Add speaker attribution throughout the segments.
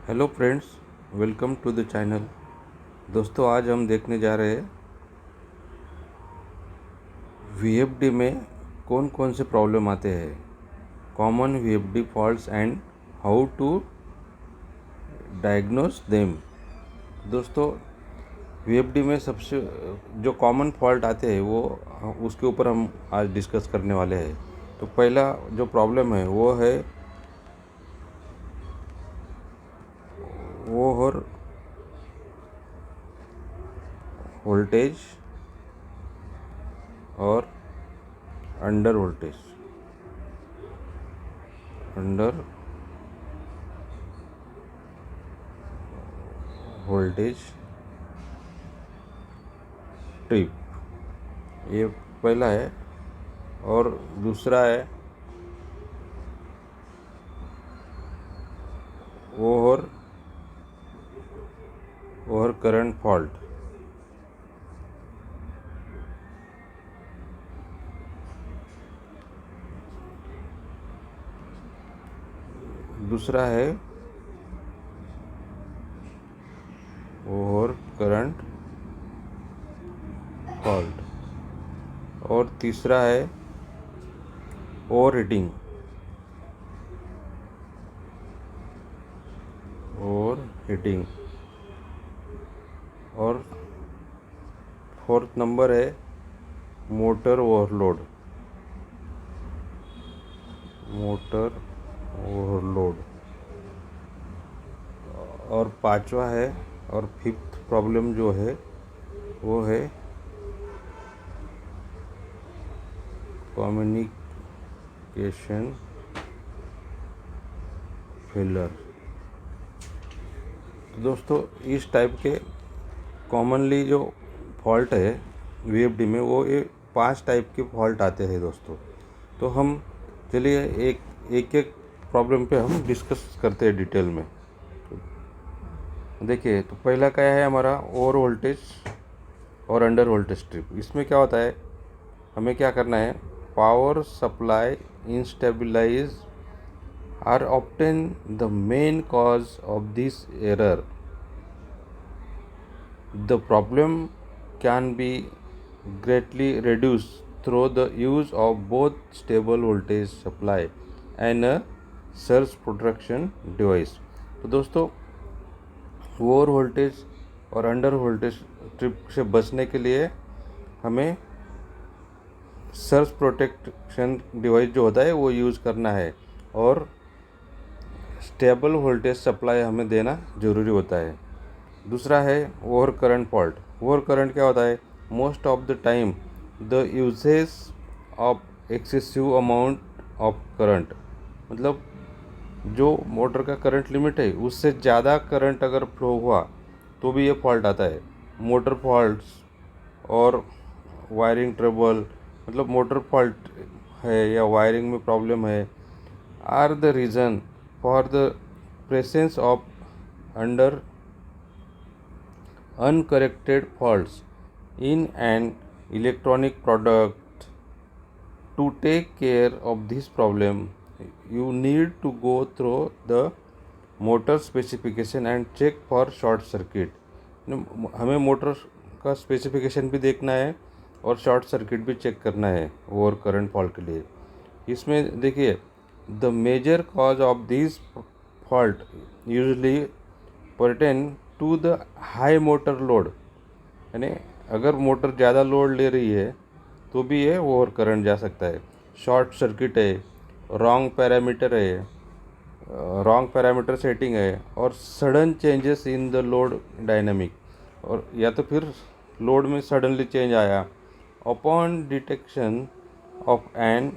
Speaker 1: Hello friends, welcome to the channel. दोस्तों, आज हम देखने जा रहे हैं वीएफडी में कौन कौन से प्रॉब्लम आते हैं, common VFD faults and how to diagnose them. दोस्तों, वीएफडी में सबसे जो कॉमन फॉल्ट आते हैं वो उसके ऊपर हम आज डिस्कस करने वाले हैं। तो पहला जो प्रॉब्लम है वो है ओवर वोल्टेज और अंडर वोल्टेज ट्रिप, ये पहला है। और दूसरा है ओवर करंट फॉल्ट। दूसरा है ओवर करंट फॉल्ट। और तीसरा है ओवर हीटिंग। और फोर्थ नंबर है मोटर ओवरलोड। और पांचवा है और फिफ्थ प्रॉब्लम जो है वो है कम्युनिकेशन फेलर। तो दोस्तों, इस टाइप के कॉमनली जो फॉल्ट है वीएफडी में वो ये 5 टाइप के फॉल्ट आते हैं दोस्तों। तो हम चलिए एक एक प्रॉब्लम पे हम डिस्कस करते हैं डिटेल में। देखिए, तो पहला क्या है हमारा ओवर वोल्टेज और अंडर वोल्टेज ट्रिप। इसमें क्या होता है, हमें क्या करना है, power supply instabilise are often the main cause of this error. The problem can be greatly reduced through the use of both stable voltage supply and a surge protection device। तो दोस्तों, ओवर वोल्टेज और under voltage trip से बचने के लिए हमें surge protection device जो होता है वो यूज़ करना है और स्टेबल वोल्टेज सप्लाई हमें देना ज़रूरी होता है। दूसरा है over current fault. Over current क्या होता है, most of the time the uses of excessive amount of current, मतलब जो मोटर का करंट लिमिट है उससे ज़्यादा करंट अगर फ्लो हुआ तो भी ये फॉल्ट आता है। मोटर फॉल्ट्स और वायरिंग ट्रबल, मतलब मोटर फॉल्ट है या वायरिंग में प्रॉब्लम है, are the reason for the presence of under uncorrected faults in an electronic product। To take care of this problem, you need to go through the motor specification and check for short circuit। हमें motor का specification भी देखना है और short circuit भी check करना है over current fault के लिए। इसमें देखिए, the major cause of this fault usually pertain to the high motor load, यानी अगर मोटर ज़्यादा लोड ले रही है तो भी ये ओवर करंट जा सकता है। शॉर्ट सर्किट है, रॉन्ग पैरामीटर सेटिंग है और sudden changes in the load dynamic, और या तो फिर लोड में सडनली चेंज आया upon detection of an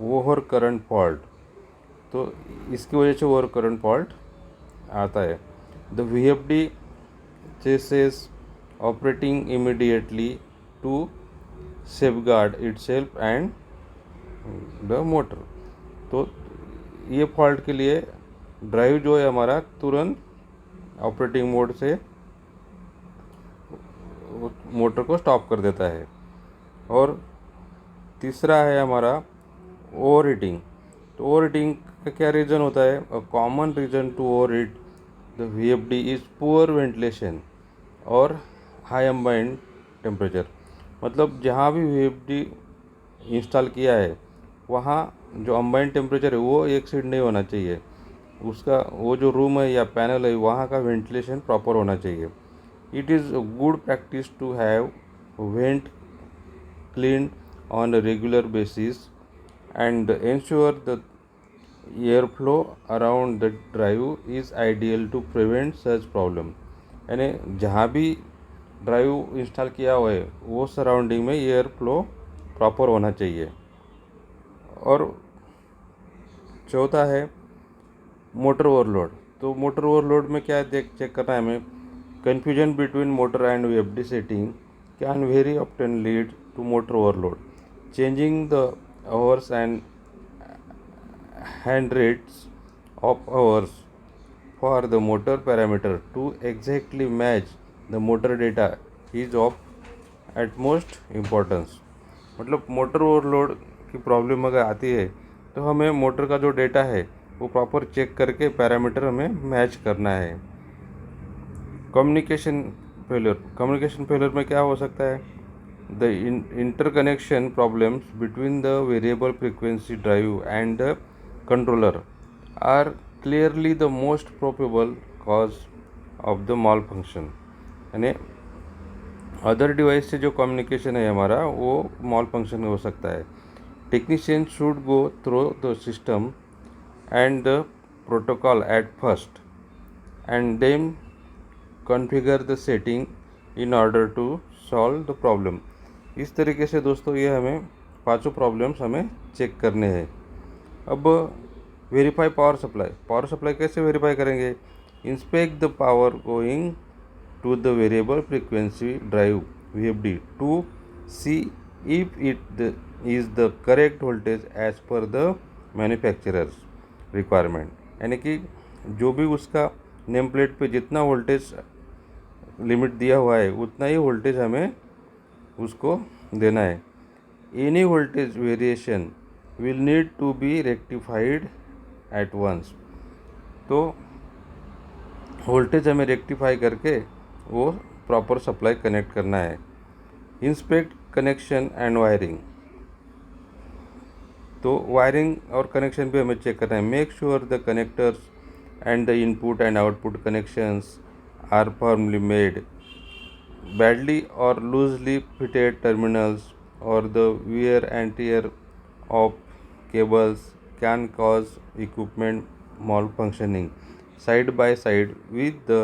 Speaker 1: over current fault, तो इसकी वजह से ओवर करंट फॉल्ट आता है। The VFD ceases operating immediately to safeguard itself and the motor। तो ये फॉल्ट के लिए ड्राइव जो है हमारा तुरंत ऑपरेटिंग मोड से मोटर को स्टॉप कर देता है। और तीसरा है हमारा ओवर हीटिंग। तो ओवर हीटिंग का क्या रीज़न होता है, a common reason to over heat the VFD is poor ventilation और हाई अम्बाइंड टेम्परेचर। मतलब जहाँ भी VFD इंस्टॉल किया है वहाँ जो अम्बाइंड टेम्परेचर है वो एक्सीड नहीं होना चाहिए। उसका वो जो रूम है या पैनल है वहाँ का वेंटिलेशन प्रॉपर होना चाहिए। It is good practice to have vent cleaned on a regular basis and ensure the airflow around the drive is ideal to prevent such problem। यानी जहाँ भी ड्राइव इंस्टॉल किया हुआ है वो सराउंडिंग में एयर फ्लो प्रॉपर होना चाहिए। और चौथा है मोटर ओवरलोड। तो मोटर ओवरलोड में क्या चेक करना है हमें, confusion between motor and VFD setting can very often lead to motor overload। Changing the hours and hand rates of hours for the motor parameter to exactly match the motor data is of utmost importance। मतलब motor overload की problem अगर आती है तो हमें motor का जो data है वो प्रॉपर चेक करके पैरामीटर हमें मैच करना है। कम्युनिकेशन फेलियर में क्या हो सकता है, the interconnection problems between the variable frequency drive and the controller are clearly the most probable cause of the malfunction। यानी अदर डिवाइस से जो कम्युनिकेशन है हमारा वो malfunction हो सकता है। Technician should go through the system and the protocol at first and then configure the setting in order to solve the problem. इस तरीके से दोस्तों ये हमें पांचों प्रॉब्लम्स हमें चेक करने हैं। अब वेरीफाई पावर सप्लाई कैसे वेरीफाई करेंगे, inspect the power going to the variable frequency drive VFD to see if it is the correct voltage as per the manufacturer's requirement. यानी कि जो भी उसका नेम प्लेट पर जितना वोल्टेज लिमिट दिया हुआ है उतना ही वोल्टेज हमें उसको देना है। Any voltage variation will need to be rectified at once. तो वोल्टेज हमें रेक्टिफाई करके वो प्रॉपर सप्लाई कनेक्ट करना है। Inspect connection and wiring. तो वायरिंग और कनेक्शन भी हमें चेक करना है। Make sure the connectors and the input and output connections are firmly made. Badly or loosely fitted terminals or the wear and tear of cables can cause equipment malfunctioning side by side with the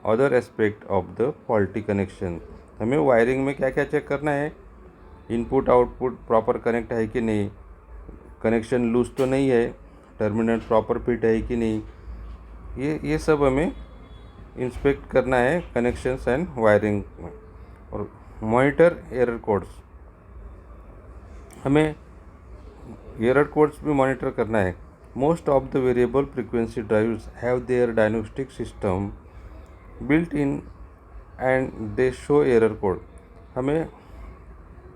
Speaker 1: other aspect of the faulty connection। हमें wiring में क्या क्या check करना है, input output proper connect है कि नहीं, connection loose तो नहीं है, टर्मिनल प्रॉपर फिट है कि नहीं, ये सब हमें इंस्पेक्ट करना है कनेक्शंस एंड वायरिंग में। और मॉनिटर एरर कोड्स, हमें एरर कोड्स भी मॉनिटर करना है। Most of the variable frequency drives have their diagnostic system built in and they show error code. हमें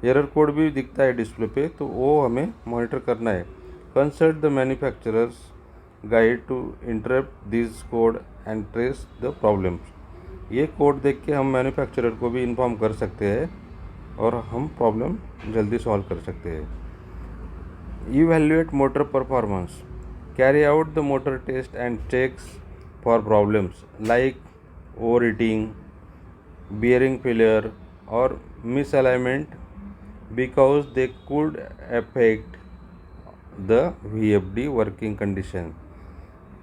Speaker 1: एरर कोड भी दिखता है डिस्प्ले पे, तो वो हमें मॉनिटर करना है। Consult the manufacturer's guide to interrupt this code and trace the problems. ये कोड देख के हम मैन्युफैक्चरर को भी इन्फॉर्म कर सकते हैं और हम प्रॉब्लम जल्दी सॉल्व कर सकते हैं। Evaluate motor performance, carry out the motor test and checks for problems like over heating, bearing failure or misalignment because they could affect the VFD working condition।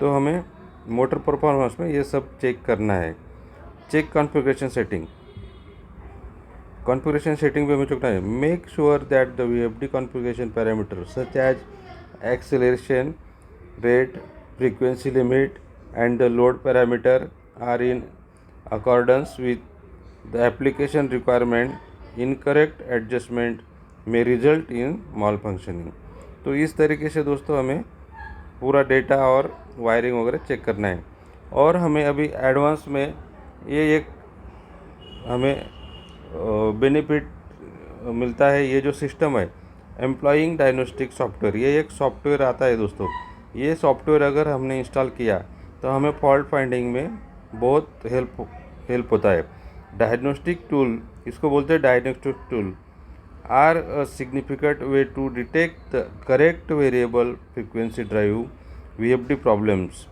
Speaker 1: तो हमें मोटर परफॉर्मेंस में ये सब check करना है। Check configuration setting, configuration setting पे हमें चुकना है। Make sure that the VFD configuration parameter such as acceleration rate, frequency limit and the load parameter are in accordance with the application requirement। incorrect adjustment may result in malfunctioning। तो इस तरीके से दोस्तों हमें पूरा डेटा और wiring वगैरह check करना है। और हमें अभी एडवांस में ये एक हमें बेनिफिट मिलता है। ये जो सिस्टम है एम्प्लॉइंग डायग्नोस्टिक सॉफ्टवेयर, ये एक सॉफ्टवेयर आता है दोस्तों। ये सॉफ्टवेयर अगर हमने इंस्टॉल किया तो हमें फॉल्ट फाइंडिंग में बहुत हेल्प होता है। डायग्नोस्टिक टूल, इसको बोलते हैं diagnostic tool, are a significant way to detect the correct variable frequency drive VFD problems.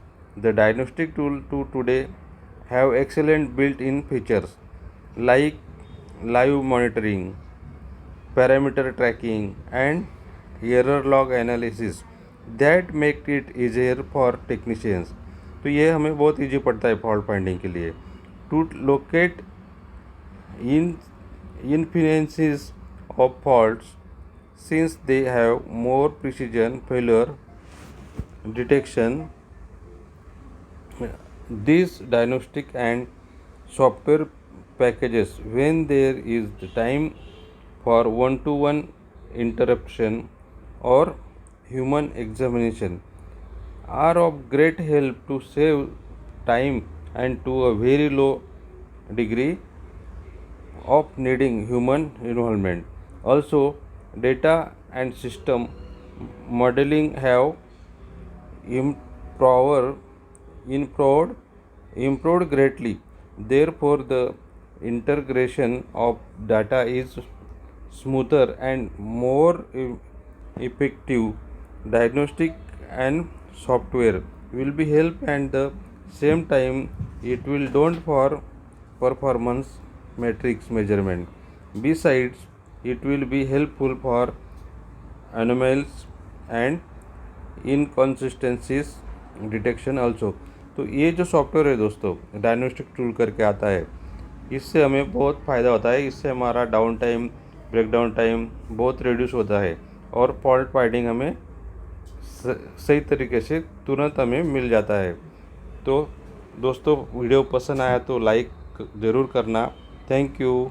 Speaker 1: The diagnostic tool to today have excellent built-in features like live monitoring, parameter tracking, and error log analysis that make it easier for technicians. तो ये हमें बहुत easy पड़ता है fault finding के लिए। To locate in inferences of faults, since they have more precision failure detection. These diagnostic and software packages, when there is the time for one-to-one interruption or human examination, are of great help to save time and to a very low degree of needing human involvement. Also, data and system modeling have improved, improved, improved greatly. Therefore, the integration of data is smoother and more effective. Diagnostic and software will be help and the same time it will don't for performance matrix measurement. Besides, it will be helpful for anomalies and inconsistencies detection also. तो ये जो software है दोस्तों, diagnostic tool करके आता है, इससे हमें बहुत फ़ायदा होता है। इससे हमारा डाउन टाइम, ब्रेकडाउन टाइम बहुत रिड्यूस होता है और फॉल्ट फाइंडिंग हमें सही तरीके से तुरंत हमें मिल जाता है। तो दोस्तों, वीडियो पसंद आया तो लाइक ज़रूर करना। Thank you.